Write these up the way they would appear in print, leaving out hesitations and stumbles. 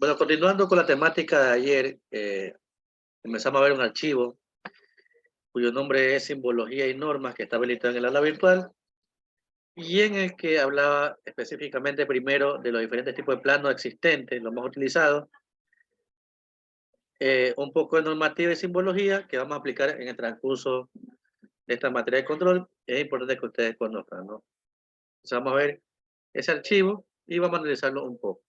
Bueno, continuando con la temática de ayer, empezamos a ver un archivo cuyo nombre es Simbología y Normas, que está habilitado en el aula virtual, y en el que hablaba específicamente primero de los diferentes tipos de planos existentes, los más utilizados, un poco de normativa y simbología que vamos a aplicar en el transcurso de esta materia de control. Es importante que ustedes conozcan, ¿no? Entonces vamos a ver ese archivo y vamos a analizarlo un poco.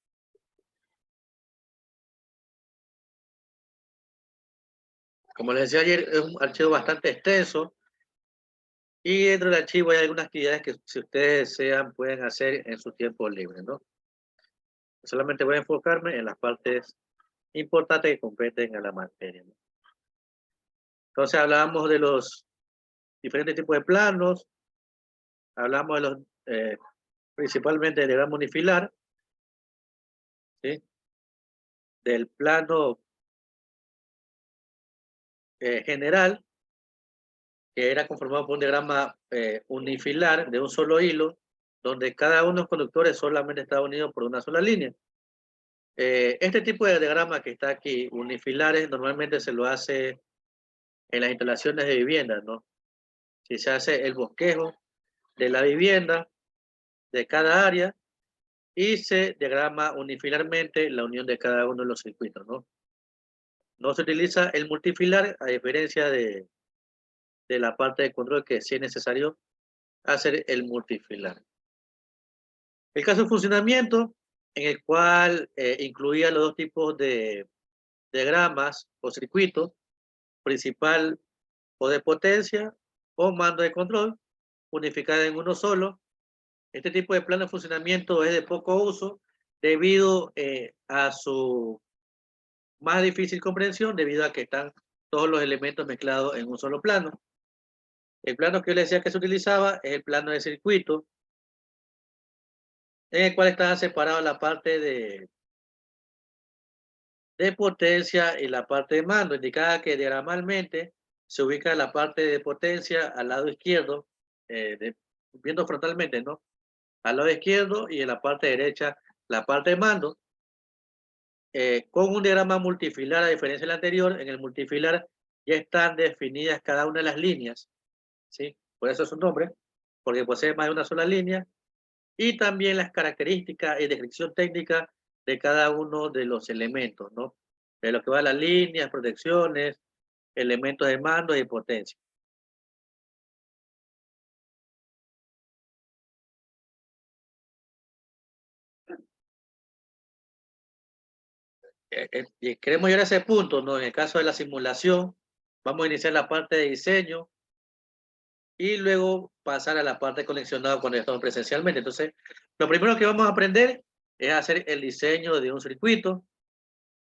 Como les decía ayer, es un archivo bastante extenso y dentro del archivo hay algunas actividades que, si ustedes desean, pueden hacer en su tiempo libre, ¿no? Solamente voy a enfocarme en las partes importantes que competen a la materia, ¿no? Entonces hablábamos de los diferentes tipos de planos, hablamos de los principalmente del diagrama unifilar, ¿sí? Del plano general, que era conformado por un diagrama unifilar de un solo hilo, donde cada uno de los conductores solamente estaba unido por una sola línea. Este tipo de diagrama que está aquí, unifilares, normalmente se lo hace en las instalaciones de viviendas, ¿no? Si se hace el bosquejo de la vivienda, de cada área, y se diagrama unifilarmente la unión de cada uno de los circuitos, ¿no? No se utiliza el multifilar, a diferencia de la parte de control, que sí es necesario hacer el multifilar. El caso de funcionamiento, en el cual incluía los dos tipos de diagramas o circuitos, principal o de potencia o mando de control, unificada en uno solo. Este tipo de plano de funcionamiento es de poco uso debido a su más difícil comprensión, debido a que están todos los elementos mezclados en un solo plano. El plano que yo les decía que se utilizaba es el plano de circuito, en el cual está separado la parte de potencia y la parte de mando, indicada que diagramalmente se ubica la parte de potencia al lado izquierdo, viendo frontalmente, ¿no? Al lado izquierdo, y en la parte derecha la parte de mando, con un diagrama multifilar. A diferencia del anterior, en el multifilar ya están definidas cada una de las líneas, ¿sí? Por eso es su nombre, porque posee más de una sola línea, y también las características y descripción técnica de cada uno de los elementos, ¿no? De lo que va a las líneas, protecciones, elementos de mando y de potencia. Y queremos llegar a ese punto, ¿no? En el caso de la simulación, vamos a iniciar la parte de diseño y luego pasar a la parte de conexionado cuando estamos presencialmente. Entonces, lo primero que vamos a aprender es hacer el diseño de un circuito,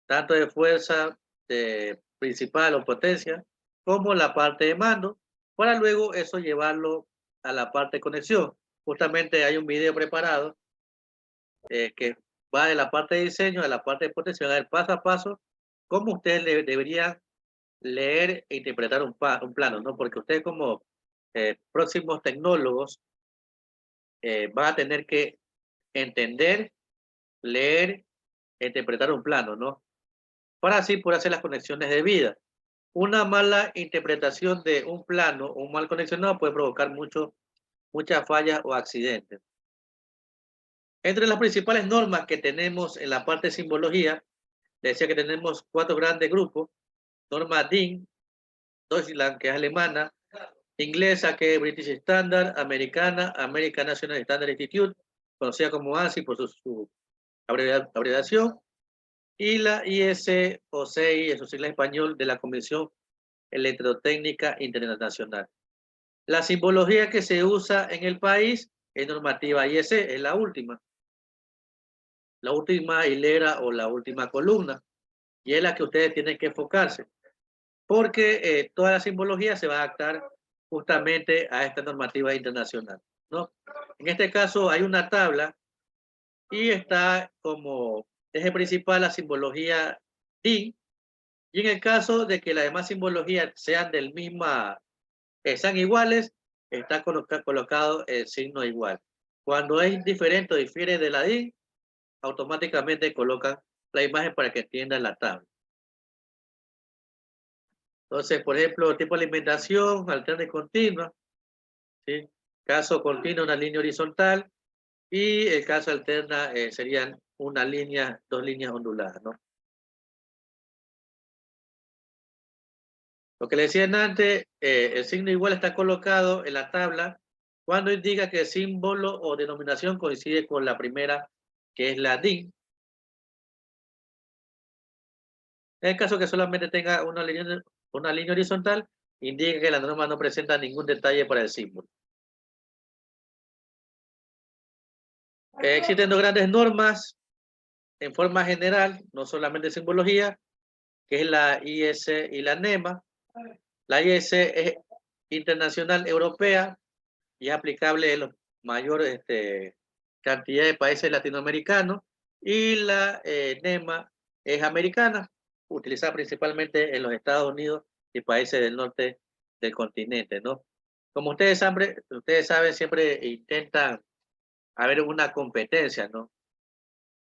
tanto de fuerza principal o potencia, como la parte de mando, para luego eso llevarlo a la parte de conexión. Justamente hay un video preparado que va de la parte de diseño a la parte de potencia, a ver paso a paso cómo ustedes deberían leer e interpretar un plano, ¿no? Porque ustedes, como próximos tecnólogos, van a tener que entender, leer e interpretar un plano, ¿no? Para así poder hacer las conexiones debidas. Una mala interpretación de un plano, un mal conexionado, puede provocar muchas fallas o accidentes. Entre las principales normas que tenemos en la parte de simbología, decía que tenemos 4 grandes grupos: norma DIN, Deutschland, que es alemana; inglesa, que es British Standard; americana, American National Standard Institute, conocida como ANSI por su abreviación; y la IS o CI, eso sí, en español, de la Comisión Electrotécnica Internacional. La simbología que se usa en el país es normativa IEC, es la última hilera o la última columna, y es la que ustedes tienen que enfocarse, porque toda la simbología se va a adaptar justamente a esta normativa internacional, ¿no? En este caso hay una tabla y está como eje principal la simbología DIN, y en el caso de que las demás simbologías sean sean iguales, está colocado el signo igual. Cuando es diferente o difiere de la DIN, automáticamente colocan la imagen para que entiendan la tabla. Entonces, por ejemplo, tipo de alimentación, alterna y continua, ¿sí? Caso continuo, una línea horizontal, y el caso alterna serían una línea, dos líneas onduladas, ¿no? Lo que le decían antes, el signo igual está colocado en la tabla cuando indica que el símbolo o denominación coincide con la primera, que es la DIN. En el caso que solamente tenga una línea horizontal, indica que la norma no presenta ningún detalle para el símbolo. Existen dos grandes normas en forma general, no solamente simbología, que es la IS y la NEMA. La IS es internacional europea y es aplicable en la mayor cantidad de países latinoamericanos, y la NEMA es americana, utilizada principalmente en los Estados Unidos y países del norte del continente, ¿no? Como ustedes saben, siempre intentan haber una competencia, ¿no?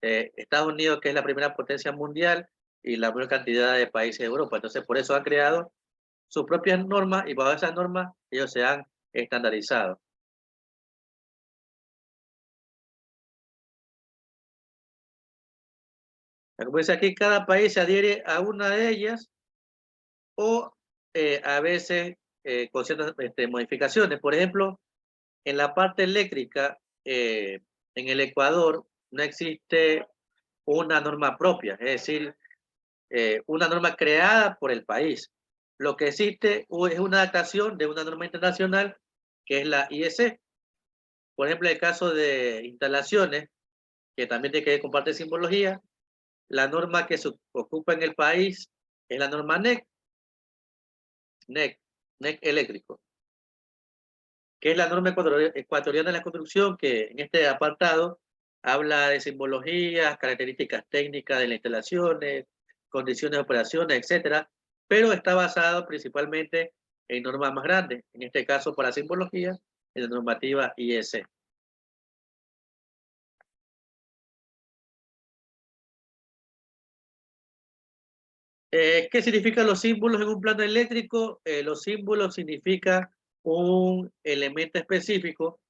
Estados Unidos, que es la primera potencia mundial, y la mayor cantidad de países de Europa. Entonces, por eso han creado sus propias normas, y bajo esas normas ellos se han estandarizado. Como dice aquí, cada país se adhiere a una de ellas, o a veces con ciertas modificaciones. Por ejemplo, en la parte eléctrica, en el Ecuador no existe una norma propia, es decir, una norma creada por el país. Lo que existe es una adaptación de una norma internacional, que es la IEC. Por ejemplo, en el caso de instalaciones, que también tiene que ver con parte de simbología, la norma que se ocupa en el país es la norma NEC eléctrico, que es la norma ecuatoriana de la construcción, que en este apartado habla de simbologías, características técnicas de las instalaciones, condiciones de operaciones, etcétera, pero está basado principalmente en normas más grandes, en este caso para simbología, en la normativa IEC. ¿Qué significan los símbolos en un plano eléctrico? Los símbolos significan un elemento específico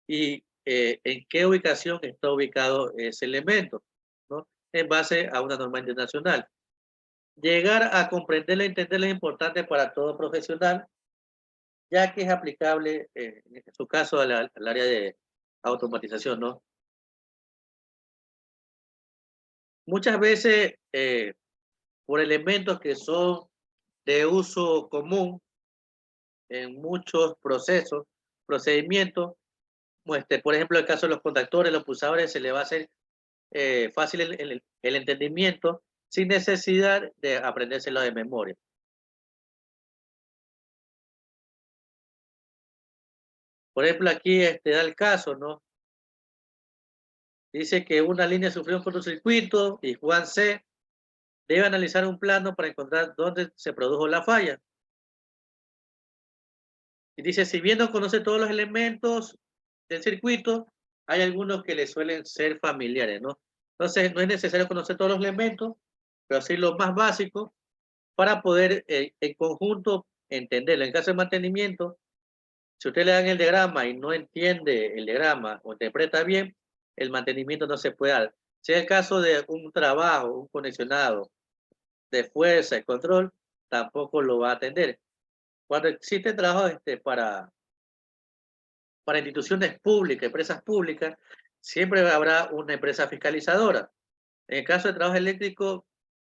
y en qué ubicación está ubicado ese elemento, ¿no? En base a una norma internacional. Llegar a comprenderla y entenderla es importante para todo profesional, ya que es aplicable, en su caso, al área de automatización, ¿no? Muchas veces, por elementos que son de uso común en muchos procedimientos, por ejemplo, el caso de los contactores, los pulsadores, se le va a hacer fácil el entendimiento sin necesidad de aprendérselo de memoria. Por ejemplo, aquí da el caso, ¿no? Dice que una línea sufrió un cortocircuito y Juan C. debe analizar un plano para encontrar dónde se produjo la falla. Y dice, si bien no conoce todos los elementos del circuito, hay algunos que le suelen ser familiares, ¿no? Entonces, no es necesario conocer todos los elementos, pero sí los más básicos para poder en conjunto entenderlo. En caso de mantenimiento, si usted le dan el diagrama y no entiende el diagrama o interpreta bien, el mantenimiento no se puede dar. Si es el caso de un trabajo, un conexionado de fuerza y control, tampoco lo va a atender. Cuando existe trabajo para instituciones públicas, empresas públicas, siempre habrá una empresa fiscalizadora. En el caso de trabajo eléctrico,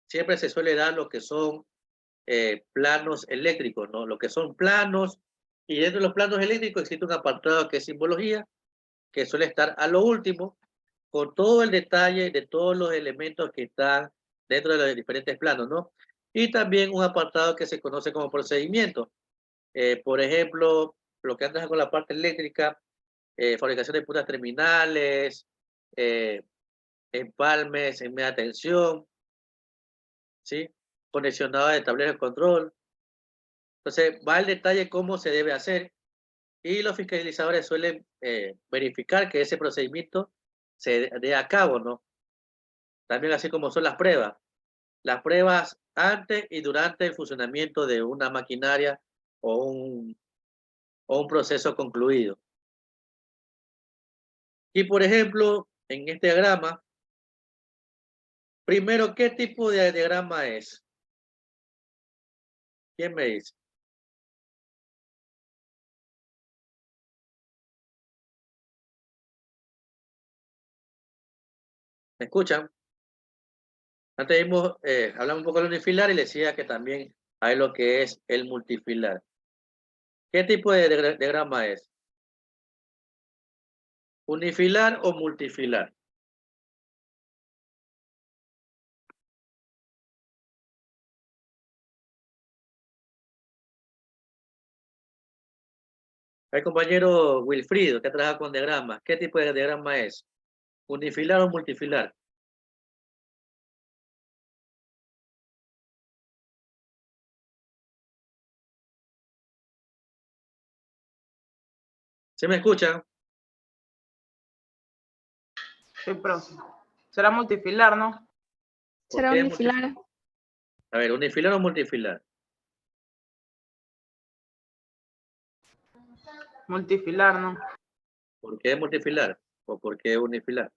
siempre se suele dar lo que son planos eléctricos, ¿no? Lo que son planos, y dentro de los planos eléctricos existe un apartado que es simbología, que suele estar a lo último, con todo el detalle de todos los elementos que están dentro de los diferentes planos, ¿no? Y también un apartado que se conoce como procedimiento. Por ejemplo, lo que anda con la parte eléctrica, fabricación de puntas terminales, eh, empalmes en media tensión, ¿sí? Conexionado de tableros de control. Entonces, va el detalle cómo se debe hacer, y los fiscalizadores suelen verificar que ese procedimiento se dé a cabo, ¿no? También así como son las pruebas. Las pruebas antes y durante el funcionamiento de una maquinaria o un proceso concluido. Y por ejemplo, en este diagrama, primero, ¿qué tipo de diagrama es? ¿Quién me dice? ¿Me escuchan? Antes vimos, hablamos un poco del unifilar y le decía que también hay lo que es el multifilar. ¿Qué tipo de diagrama es? ¿Unifilar o multifilar? El compañero Wilfrido, que trabaja con diagramas. ¿Qué tipo de diagrama es? ¿Unifilar o multifilar? ¿Se me escuchan? Sí, profe. Será multifilar, ¿no? ¿Por Será qué unifilar. A ver, ¿unifilar o multifilar? Multifilar, ¿no? ¿Por qué multifilar? ¿O por qué unifilar?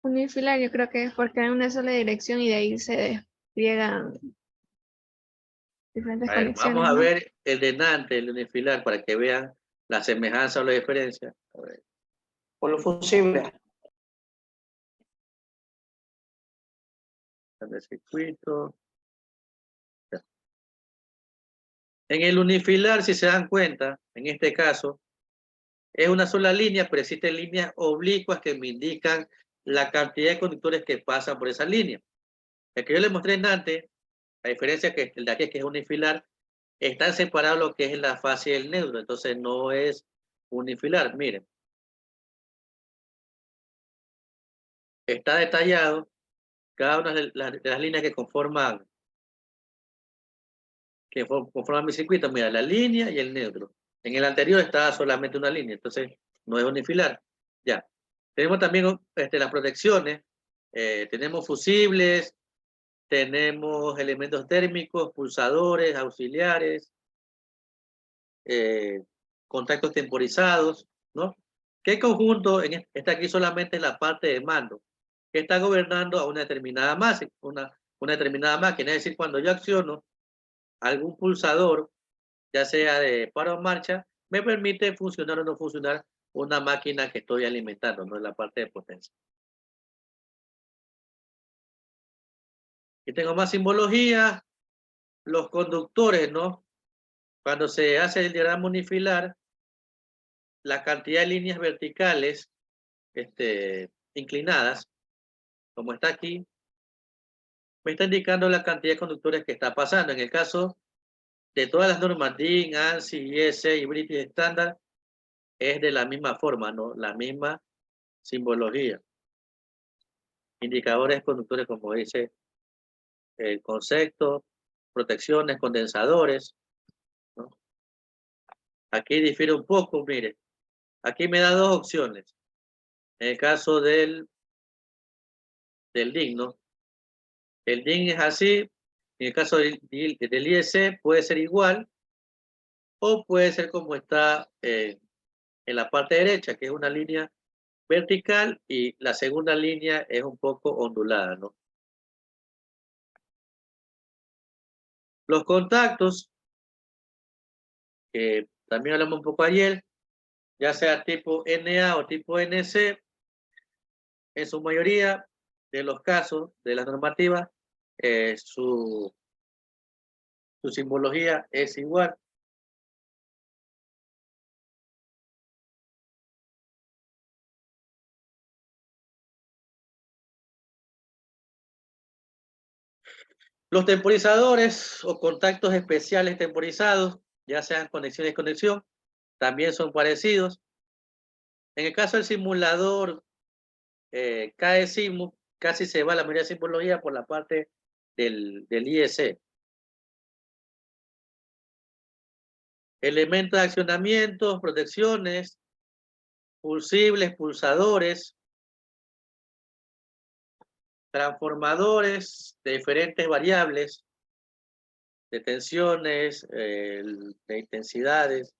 Unifilar yo creo que es porque hay una sola dirección y de ahí se despliegan diferentes A ver, conexiones, vamos a ¿no? ver el de Nantes, el unifilar, para que vean la semejanza o la diferencia. A ver. Por lo fusible. El circuito. En el unifilar, si se dan cuenta, en este caso, es una sola línea, pero existen líneas oblicuas que me indican la cantidad de conductores que pasan por esa línea. El que yo les mostré antes, a diferencia que el de aquí, que es unifilar, están separados lo que es la fase y el neutro, entonces no es unifilar. Miren, está detallado cada una de las líneas que conforman mi circuito. Mira, la línea y el neutro. En el anterior estaba solamente una línea, entonces no es unifilar. Ya. Tenemos también las protecciones, tenemos fusibles, tenemos elementos térmicos, pulsadores, auxiliares, eh, contactos temporizados, ¿no? ¿Qué conjunto? Esta aquí solamente es la parte de mando, que está gobernando a una determinada una determinada máquina. Es decir, cuando yo acciono algún pulsador, ya sea de paro o marcha, me permite funcionar o no funcionar una máquina que estoy alimentando, no es la parte de potencia. Y tengo más simbología, los conductores, ¿no? Cuando se hace el diagrama unifilar, la cantidad de líneas verticales inclinadas, como está aquí, me está indicando la cantidad de conductores que está pasando. En el caso de todas las normas DIN, ANSI, IS y British Standard, es de la misma forma, ¿no? La misma simbología. Indicadores conductores, como dice el concepto, protecciones, condensadores, ¿no? Aquí difiere un poco, mire. Aquí me da dos opciones. En el caso del DIN, ¿no? El DIN es así. En el caso del IS puede ser igual o puede ser como está en la parte derecha, que es una línea vertical y la segunda línea es un poco ondulada, ¿no? Los contactos, que también hablamos un poco ayer, ya sea tipo NA o tipo NC, en su mayoría de los casos de la normativa, su simbología es igual. Los temporizadores o contactos especiales temporizados, ya sean conexión y desconexión, también son parecidos. En el caso del simulador KSIMU, casi se va la mayoría de simbología por la parte del IEC. Elementos de accionamiento, protecciones, pulsibles, pulsadores, transformadores de diferentes variables, de tensiones, de intensidades,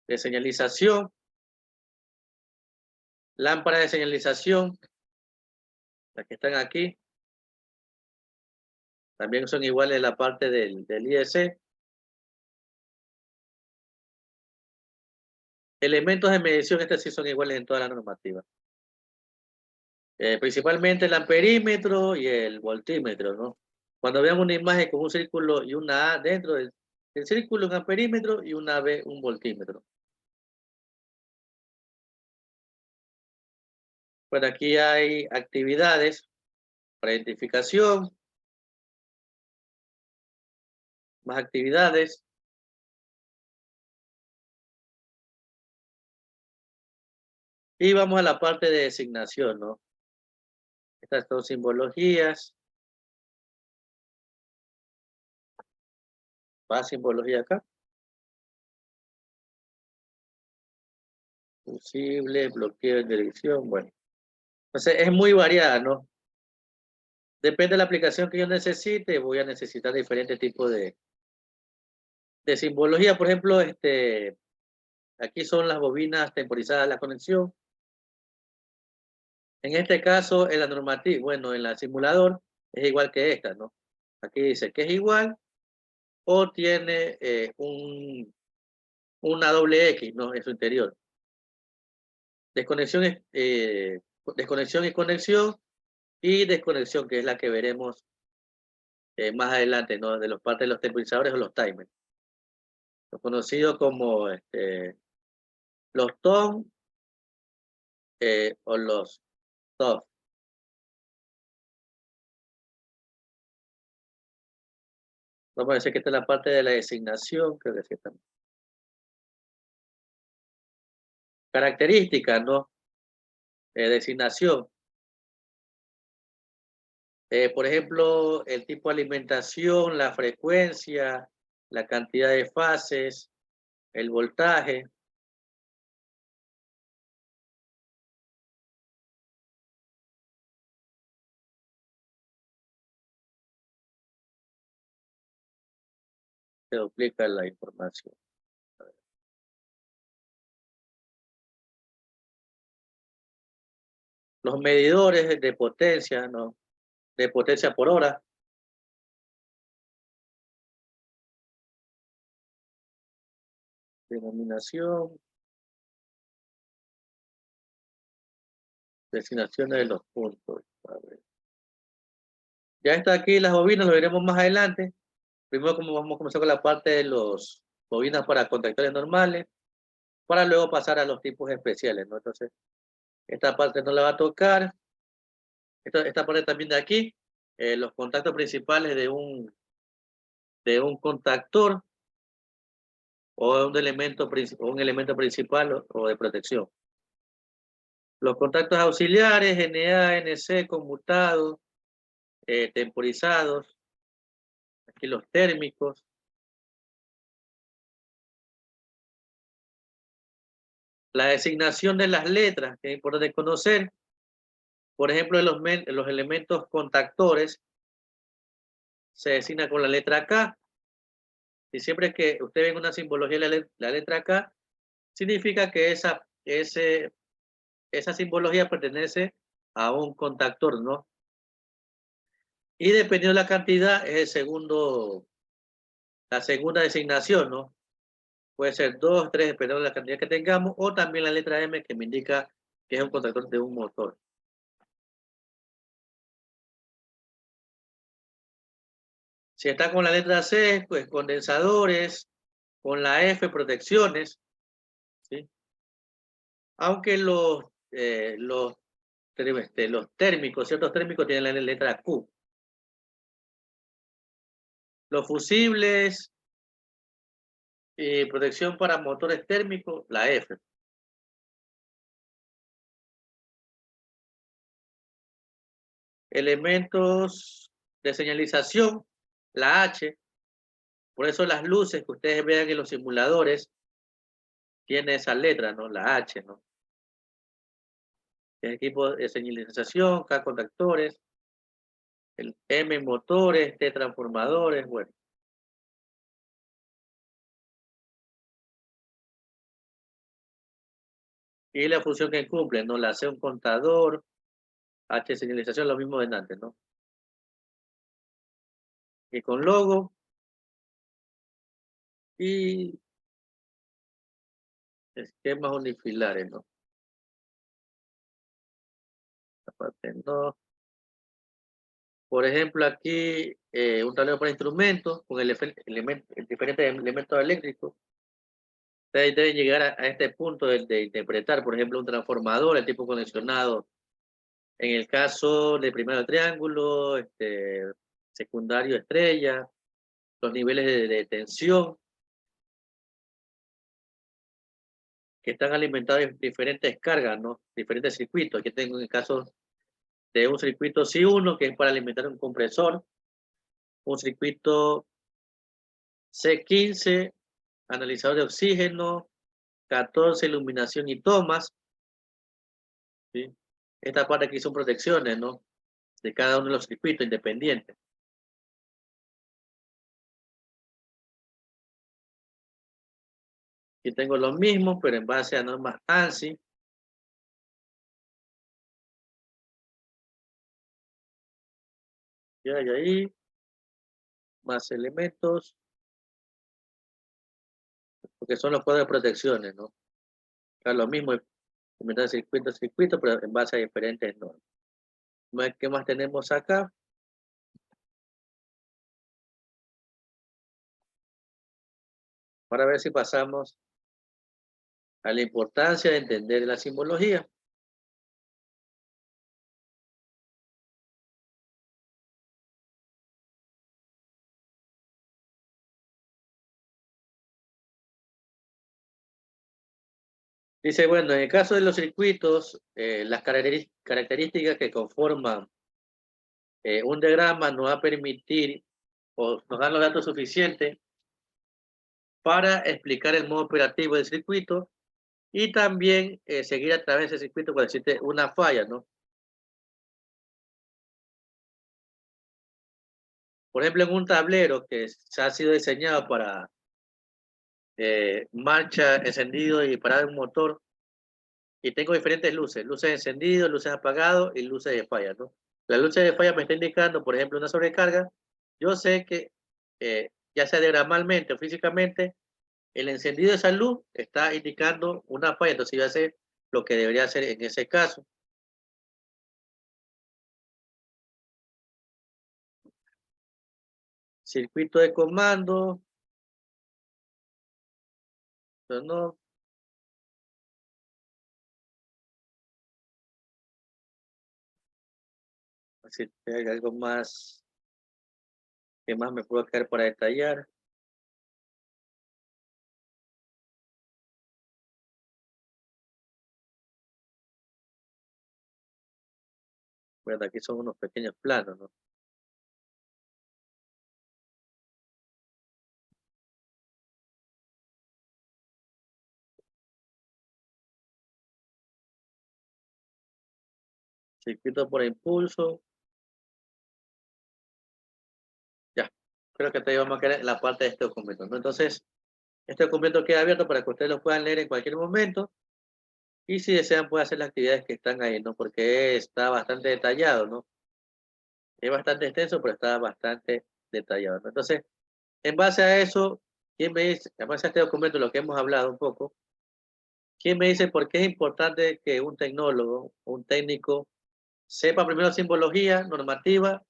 de señalización, lámparas de señalización, las que están aquí, también son iguales en la parte del IEC. Elementos de medición, estos sí son iguales en toda la normativa. Principalmente el amperímetro y el voltímetro, ¿no? Cuando vean una imagen con un círculo y una A dentro del círculo, un amperímetro y una B, un voltímetro. Bueno, aquí hay actividades para identificación, más actividades. Y vamos a la parte de designación, ¿no? Estas son simbologías. Más simbología acá. Fusible, bloqueo en dirección, bueno. Entonces es muy variada, ¿no? Depende de la aplicación que yo necesite, voy a necesitar diferentes tipos de simbología. Por ejemplo, aquí son las bobinas temporizadas de la conexión. En este caso, en la normativa, bueno, en el simulador es igual que esta, ¿no? Aquí dice que es igual o tiene una doble X, ¿no? En su interior. Desconexión desconexión y conexión, y desconexión, que es la que veremos más adelante, ¿no? De los partes de los temporizadores o los timers. Los conocidos como los TON o los TOF. Vamos a decir que esta es la parte de la designación, creo que sí también. Características, ¿no? Designación. Por ejemplo, el tipo de alimentación, la frecuencia, la cantidad de fases, el voltaje. Se duplica la información. Los medidores de potencia, ¿no? De potencia por hora. Denominación. Designaciones de los puntos. A ver. Ya está aquí las bobinas, lo veremos más adelante. Primero como vamos a comenzar con la parte de los bobinas para contactores normales, para luego pasar a los tipos especiales, ¿no? Entonces, esta parte no la va a tocar. Esta parte también de aquí, los contactos principales de un contactor o un elemento principal o de protección. Los contactos auxiliares, NA, NC, conmutados, temporizados. Aquí los térmicos. La designación de las letras, que es importante conocer. Por ejemplo, los elementos contactores se designa con la letra K. Y siempre que usted ve una simbología de la letra K, significa que esa simbología pertenece a un contactor, ¿no? Y dependiendo de la cantidad, es la segunda designación, ¿no? Puede ser 2, 3, dependiendo de la cantidad que tengamos, o también la letra M, que me indica que es un contactor de un motor. Si está con la letra C, pues condensadores, con la F, protecciones, ¿sí? Aunque los térmicos, ciertos térmicos tienen la letra Q. Los fusibles y protección para motores térmicos, la F. Elementos de señalización, la H. Por eso las luces que ustedes vean en los simuladores tiene esa letra, ¿no? La H, ¿no? El equipo de señalización, K contactores, el M motores, T transformadores, bueno. Y la función que cumple, ¿no? La C un contador, H señalización, lo mismo de antes, ¿no? Y con logo y esquemas unifilares, ¿no? Aparte, ¿no? Por ejemplo, aquí un tablero para instrumentos con diferentes elementos eléctricos. Ustedes deben llegar a este punto de interpretar, por ejemplo, un transformador, el tipo conexionado. En el caso de primario triángulo, secundario estrella, los niveles de tensión que están alimentados en diferentes cargas, ¿no? Diferentes circuitos. Aquí tengo el caso de un circuito C1 que es para alimentar un compresor, un circuito C15, analizador de oxígeno, 14, iluminación y tomas, ¿sí? Esta parte aquí son protecciones, ¿no? De cada uno de los circuitos independientes. Aquí tengo los mismos, pero en base a normas ANSI. Ya hay ahí más elementos, porque son los códigos de protecciones, ¿no? Acá lo mismo, implementar circuito a circuito, pero en base a diferentes normas. ¿Qué más tenemos acá? Para ver si pasamos a la importancia de entender la simbología. Dice, bueno, en el caso de los circuitos, las características que conforman un diagrama nos va a permitir o nos dan los datos suficientes para explicar el modo operativo del circuito y también seguir a través del circuito cuando existe una falla, ¿no? Por ejemplo, en un tablero que se ha sido diseñado para marcha, encendido y parado de un motor, y tengo diferentes luces, luces encendidas, luces apagadas y luces de falla, ¿no? La luz de falla me está indicando, por ejemplo, una sobrecarga. Yo sé que, ya sea diagramalmente o físicamente, el encendido de esa luz está indicando una falla, entonces yo ya sé lo que debería hacer en ese caso. Circuito de comando, pero no. Si hay algo más, que más me puedo quedar para detallar. Bueno, aquí son unos pequeños planos, ¿no? Circuito por impulso. Ya, creo que te vamos a quedar en la parte de este documento, ¿no? Entonces, este documento queda abierto para que ustedes lo puedan leer en cualquier momento. Y si desean, pueden hacer las actividades que están ahí, ¿no? Porque está bastante detallado, ¿no? Es bastante extenso, pero está bastante detallado, ¿no? Entonces, en base a eso, ¿quién me dice, en base a este documento, lo que hemos hablado un poco, quién me dice por qué es importante que un tecnólogo, un técnico, sepa primero simbología, normativa,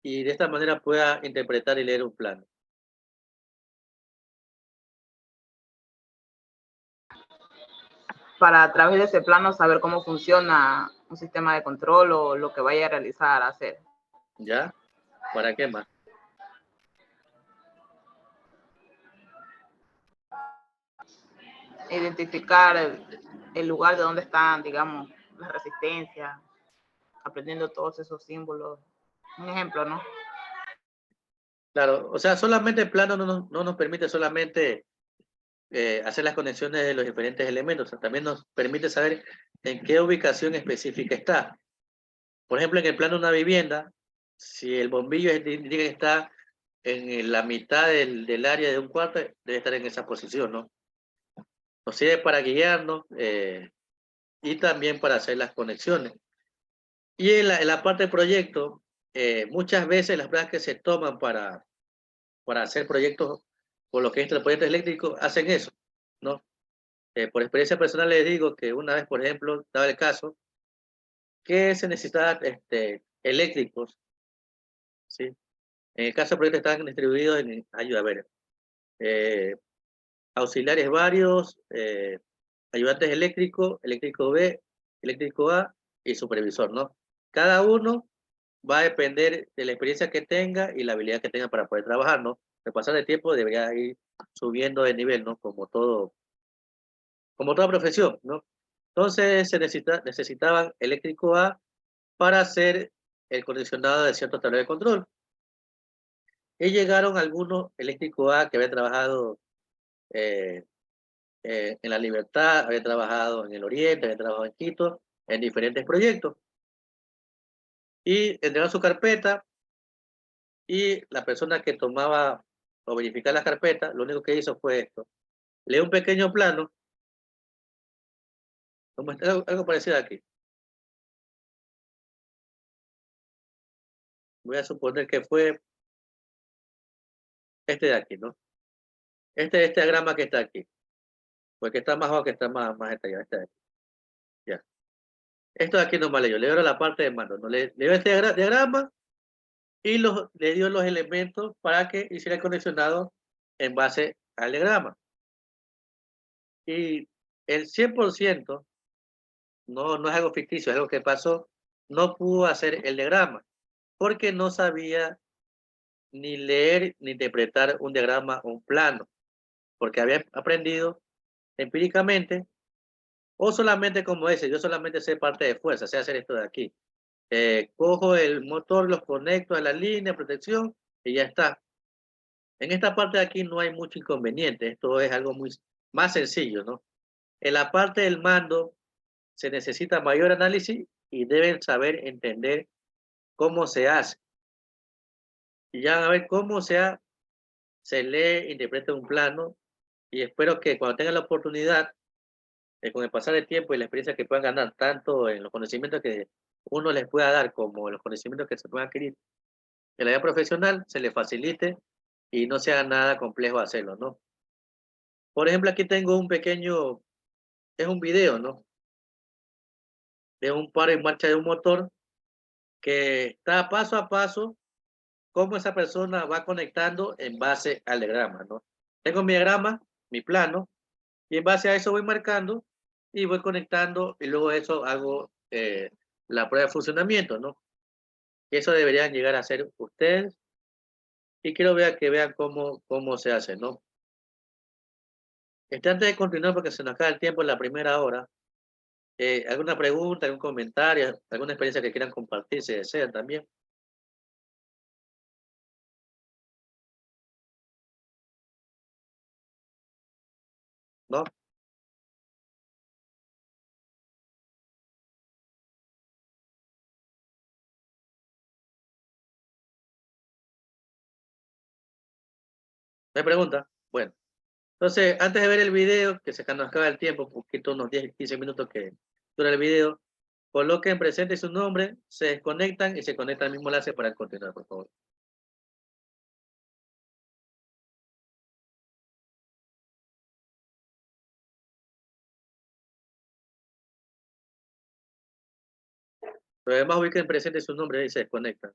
y de esta manera pueda interpretar y leer un plano? Para a través de ese plano saber cómo funciona un sistema de control o lo que vaya a realizar, hacer. ¿Ya? ¿Para qué más? Identificar el lugar de donde están, digamos, las resistencias, aprendiendo todos esos símbolos. Un ejemplo, ¿no? Claro, o sea, solamente el plano no nos permite solamente hacer las conexiones de los diferentes elementos, o sea, también nos permite saber en qué ubicación específica está. Por ejemplo, en el plano de una vivienda, si el bombillo indica que está en la mitad del área de un cuarto, debe estar en esa posición, ¿no? Nos sirve para guiarnos y también para hacer las conexiones. Y en la parte del proyecto, muchas veces las pruebas que se toman para hacer proyectos, por lo que es el proyecto eléctrico, hacen eso, ¿no? Por experiencia personal les digo que una vez, por ejemplo, daba el caso que se necesitaba eléctricos, ¿sí? En el caso del proyecto estaban distribuidos en, ayuda a ver, eh, auxiliares varios, ayudantes eléctricos, eléctrico B, eléctrico A y supervisor, ¿no? Cada uno va a depender de la experiencia que tenga y la habilidad que tenga para poder trabajar, ¿no? Al pasar el tiempo debería ir subiendo de nivel, ¿no? Como toda profesión, ¿no? Entonces necesitaban eléctrico A para hacer el condicionado de ciertos tableros de control. Y llegaron algunos eléctrico A que habían trabajado eh, en La Libertad, habían trabajado en el Oriente, habían trabajado en Quito, en diferentes proyectos. Y entregaron su carpeta y la persona que tomaba o verificaba las carpetas, lo único que hizo fue esto. Lee un pequeño plano, como está algo parecido aquí. Voy a suponer que fue este de aquí, ¿no? Este diagrama que está aquí. Porque está más abajo, que está más detallado. Este de aquí. Ya. Esto de aquí nomás leyó. Le dio la parte de mando, ¿no? Le dio este diagrama y le dio los elementos para que hiciera el conexionado en base al diagrama. Y el 100%, no es algo ficticio, es algo que pasó, no pudo hacer el diagrama, porque no sabía ni leer ni interpretar un diagrama o un plano, porque había aprendido empíricamente, o solamente como ese, yo solamente sé parte de fuerza, sé hacer esto de aquí. Cojo el motor, los conecto a la línea de protección y ya está. En esta parte de aquí no hay mucho inconveniente, esto es algo más sencillo, ¿no? En la parte del mando se necesita mayor análisis y deben saber entender cómo se hace. Y ya a ver cómo se lee, interpreta un plano y espero que cuando tengan la oportunidad, con el pasar del tiempo y la experiencia que puedan ganar, tanto en los conocimientos que uno les pueda dar como en los conocimientos que se puedan adquirir en la vida profesional, se les facilite y no sea nada complejo hacerlo, ¿no? Por ejemplo, aquí tengo un pequeño, es un video, ¿no? De un paro en marcha de un motor que está paso a paso cómo esa persona va conectando en base al diagrama, ¿no? Tengo mi diagrama, mi plano, y en base a eso voy marcando y voy conectando y luego de eso hago la prueba de funcionamiento, ¿no? Y eso deberían llegar a hacer ustedes y quiero que vean cómo se hace, ¿no? Antes de continuar, porque se nos acaba el tiempo en la primera hora, ¿alguna pregunta, algún comentario, alguna experiencia que quieran compartir, si desean también? ¿No? ¿No hay pregunta? Bueno, entonces, antes de ver el video, que se nos acaba el tiempo, un poquito, unos 10, 15 minutos que dura el video, coloquen presente su nombre, se desconectan y se conecta al mismo enlace para continuar, por favor. Pero además ubiquen presente su nombre y se desconectan.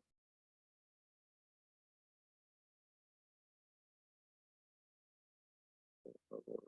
Por favor.